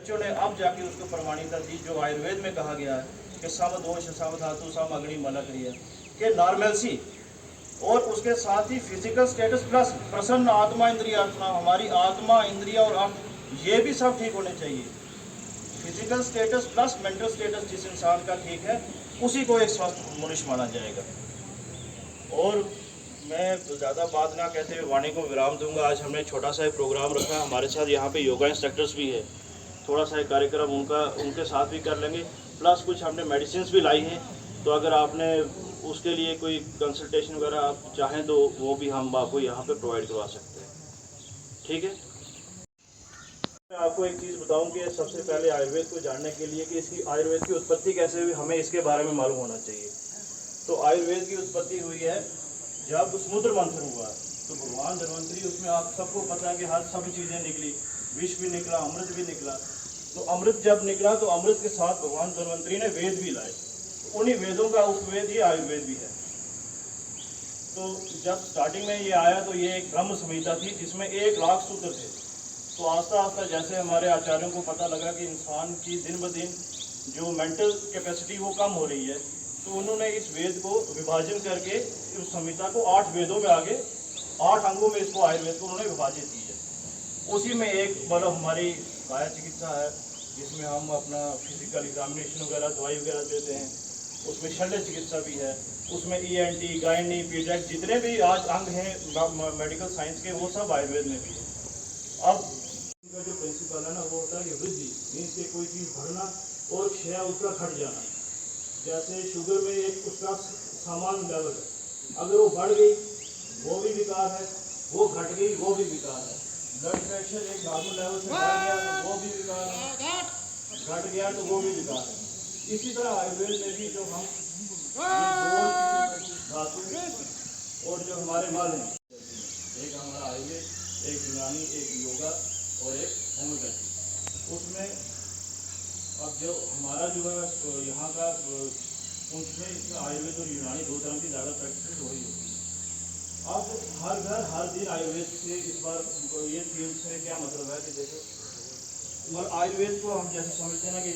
बच्चों ने अब जाके उसको प्रमाणिकता दी जो आयुर्वेद में कहा गया है कि सम दोष सम धातु सम अग्नि मल क्रिया के नॉर्मलसी और उसके साथ ही फिजिकल स्टेटस प्लस प्रसन्न आत्मा इंद्रिय अर्चना, हमारी आत्मा इंद्रिय और अर्थ ये भी सब ठीक होने चाहिए। Physical status plus mental status जिस इंसान का ठीक है उसी को एक स्वस्थ मनुष्य माना जाएगा। और मैं ज़्यादा बात ना कहते हुए वाणी को विराम दूंगा। आज हमने छोटा सा एक प्रोग्राम रखा, हमारे साथ यहाँ पे योगा इंस्ट्रक्टर्स भी है, थोड़ा सा एक कार्यक्रम उनके साथ भी कर लेंगे, प्लस कुछ हमने मेडिसिन भी लाई हैं। तो अगर आपने उसके लिए कोई कंसल्टेशन वगैरह आप चाहें तो वो भी हम आपको यहाँ पे प्रोवाइड करवा सकते हैं, ठीक है। मैं आपको एक चीज़ बताऊं कि सबसे पहले आयुर्वेद को जानने के लिए कि इसकी आयुर्वेद की उत्पत्ति कैसे हुई हमें इसके बारे में मालूम होना चाहिए। तो आयुर्वेद की उत्पत्ति हुई है जब समुद्र मंथन हुआ, तो भगवान धन्वंतरी उसमें आप सबको पता है कि हर सभी चीज़ें निकली, विष भी निकला, अमृत भी निकला। तो अमृत जब निकला तो अमृत के साथ भगवान धन्वंतरी ने वेद भी लाए, तो उन्हीं वेदों का उपवेद ही आयुर्वेद भी है। तो जब स्टार्टिंग में ये आया तो ये एक ब्रह्म संहिता थी जिसमें 1,00,000 सूत्र थे। तो आस्ता आस्ता जैसे हमारे आचार्यों को पता लगा कि इंसान की दिन ब दिन जो मेंटल कैपेसिटी वो कम हो रही है, तो उन्होंने इस वेद को विभाजन करके उस संहिता को 8 वेदों में आगे 8 अंगों में इसको आयुर्वेद को उन्होंने विभाजित की है। उसी में एक मतलब हमारी काया चिकित्सा है जिसमें हम अपना फिजिकल एग्जामिनेशन वगैरह दवाई वगैरह देते हैं, उसमें शल्य चिकित्सा भी है, उसमें ENT गायनी पीडियाट्रिक जितने भी आज अंग हैं मेडिकल साइंस के वो सब आयुर्वेद में भी है। अब इनका जो प्रिंसिपल है ना वो होता है कि वृद्धि मीन्स के कोई चीज़ बढ़ना और क्षय उसका घट जाना। जैसे शुगर में एक उसका सामान्य लेवल है, अगर वो बढ़ गई वो भी विकार है, वो घट गई वो भी विकार है। ब्लड प्रेशर एक नॉर्मल लेवल से बढ़ गया तो वो भी विकार है, घट गया तो वो भी विकार है। इसी तरह आयुर्वेद में भी जो हम धातु और जो हमारे मल हैं, एक हमारा आयुर्वेद, एक यूनानी, एक योगा और एक होम्योपैथी, उसमें अब जो हमारा जो है यहाँ का उसमें आयुर्वेद और यूनानी दो तरह की ज़्यादा प्रैक्टिस हो रही होती है। अब हर घर हर दिन आयुर्वेद से इस बार ये थीम से क्या मतलब है कि देखो मगर आयुर्वेद को हम जैसे समझते हैं ना कि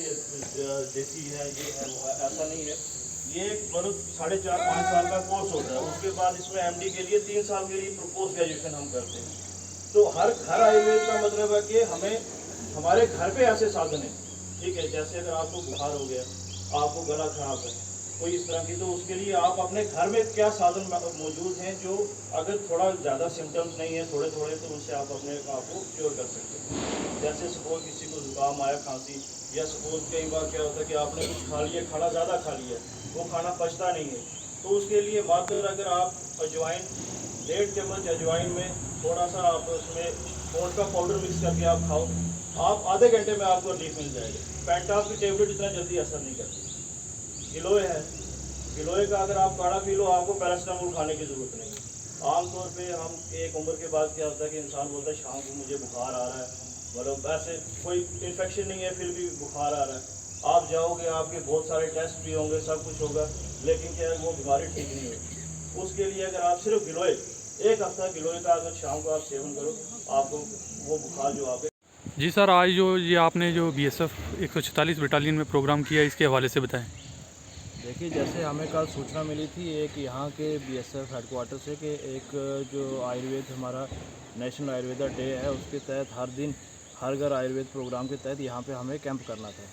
देसी है ये है वो है, ऐसा नहीं है। ये मतलब 4.5-5 साल का कोर्स होता है, उसके बाद इसमें MD के लिए 3 साल के लिए पोस्ट ग्रेजुएशन हम करते हैं। तो हर घर आयुर्वेद का मतलब है कि हमें हमारे घर पे ऐसे साधन हैं, ठीक है। जैसे अगर आपको बुखार हो गया, आपको गला खराब है, कोई इस तरह की, तो उसके लिए आप अपने घर में क्या साधन मौजूद हैं जो अगर थोड़ा ज़्यादा सिम्टम्स नहीं है थोड़े थोड़े तो उनसे आप अपने आप को क्योर कर सकते हैं। जैसे सपोज किसी को जुकाम आया, खांसी, या सपोज कई बार क्या होता है कि आपने कुछ खा लिया, खाना ज़्यादा खा लिया, वो खाना पचता नहीं है, तो उसके लिए मात्र अगर आप अजवाइन 1.5 चम्मच अजवाइन में थोड़ा सा आप उसमें पोंड का पाउडर मिक्स करके आप खाओ, आप आधे घंटे में आपको रिलीफ मिल जाएगा। पेंटाप की टेबलेट इतना जल्दी असर नहीं करती। गिलोय है, गिलोय का अगर आप काढ़ा पी लो आपको पैरासिटामोल खाने की ज़रूरत नहीं है। आमतौर पे हम एक उम्र के बाद क्या होता है कि इंसान बोलता है शाम को मुझे बुखार आ रहा है, मतलब वैसे कोई इन्फेक्शन नहीं है फिर भी बुखार आ रहा है, आप जाओगे आपके बहुत सारे टेस्ट भी होंगे, सब कुछ होगा, लेकिन क्या है वो बीमारी ठीक नहीं होगी। उसके लिए अगर आप सिर्फ गिलोय 1 हफ्ता गिलोय का अगर शाम को आप सेवन करो, आपको वो बुखार जो आपके। जी सर, आज जो ये आपने जो BSF 146 बटालियन में प्रोग्राम किया इसके हवाले से बताएं। देखिए, जैसे हमें कल सूचना मिली थी एक यहाँ के BSF हेडक्वार्टर से कि एक जो आयुर्वेद हमारा नेशनल आयुर्वेदा डे है उसके तहत हर दिन हर घर आयुर्वेद प्रोग्राम के तहत यहाँ पे हमें कैंप करना था।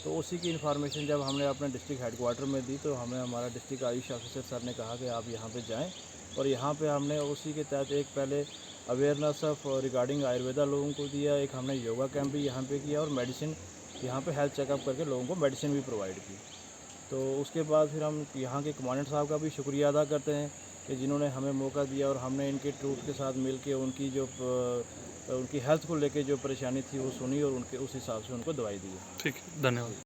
तो उसी की इन्फॉर्मेशन जब हमने अपने डिस्ट्रिक्ट हेडक्वार्टर में दी तो हमें हमारा डिस्ट्रिक्ट आयुष ऑफिसर सर ने कहा कि आप यहाँ पे जाएं, और यहाँ पे हमने उसी के तहत एक पहले अवेयरनेस ऑफ रिगार्डिंग आयुर्वेदा लोगों को दिया, एक हमने योगा कैंप भी यहाँ पे किया और मेडिसिन यहाँ पे हेल्थ चेकअप करके लोगों को मेडिसिन भी प्रोवाइड की। तो उसके बाद फिर हम यहाँ के कमांडेंट साहब का भी शुक्रिया अदा करते हैं कि जिन्होंने हमें मौका दिया और हमने इनके ट्रूथ के साथ मिल के उनकी जो उनकी हेल्थ को लेके जो परेशानी थी वो सुनी और उनके उस हिसाब से उनको दवाई दी। ठीक है, धन्यवाद।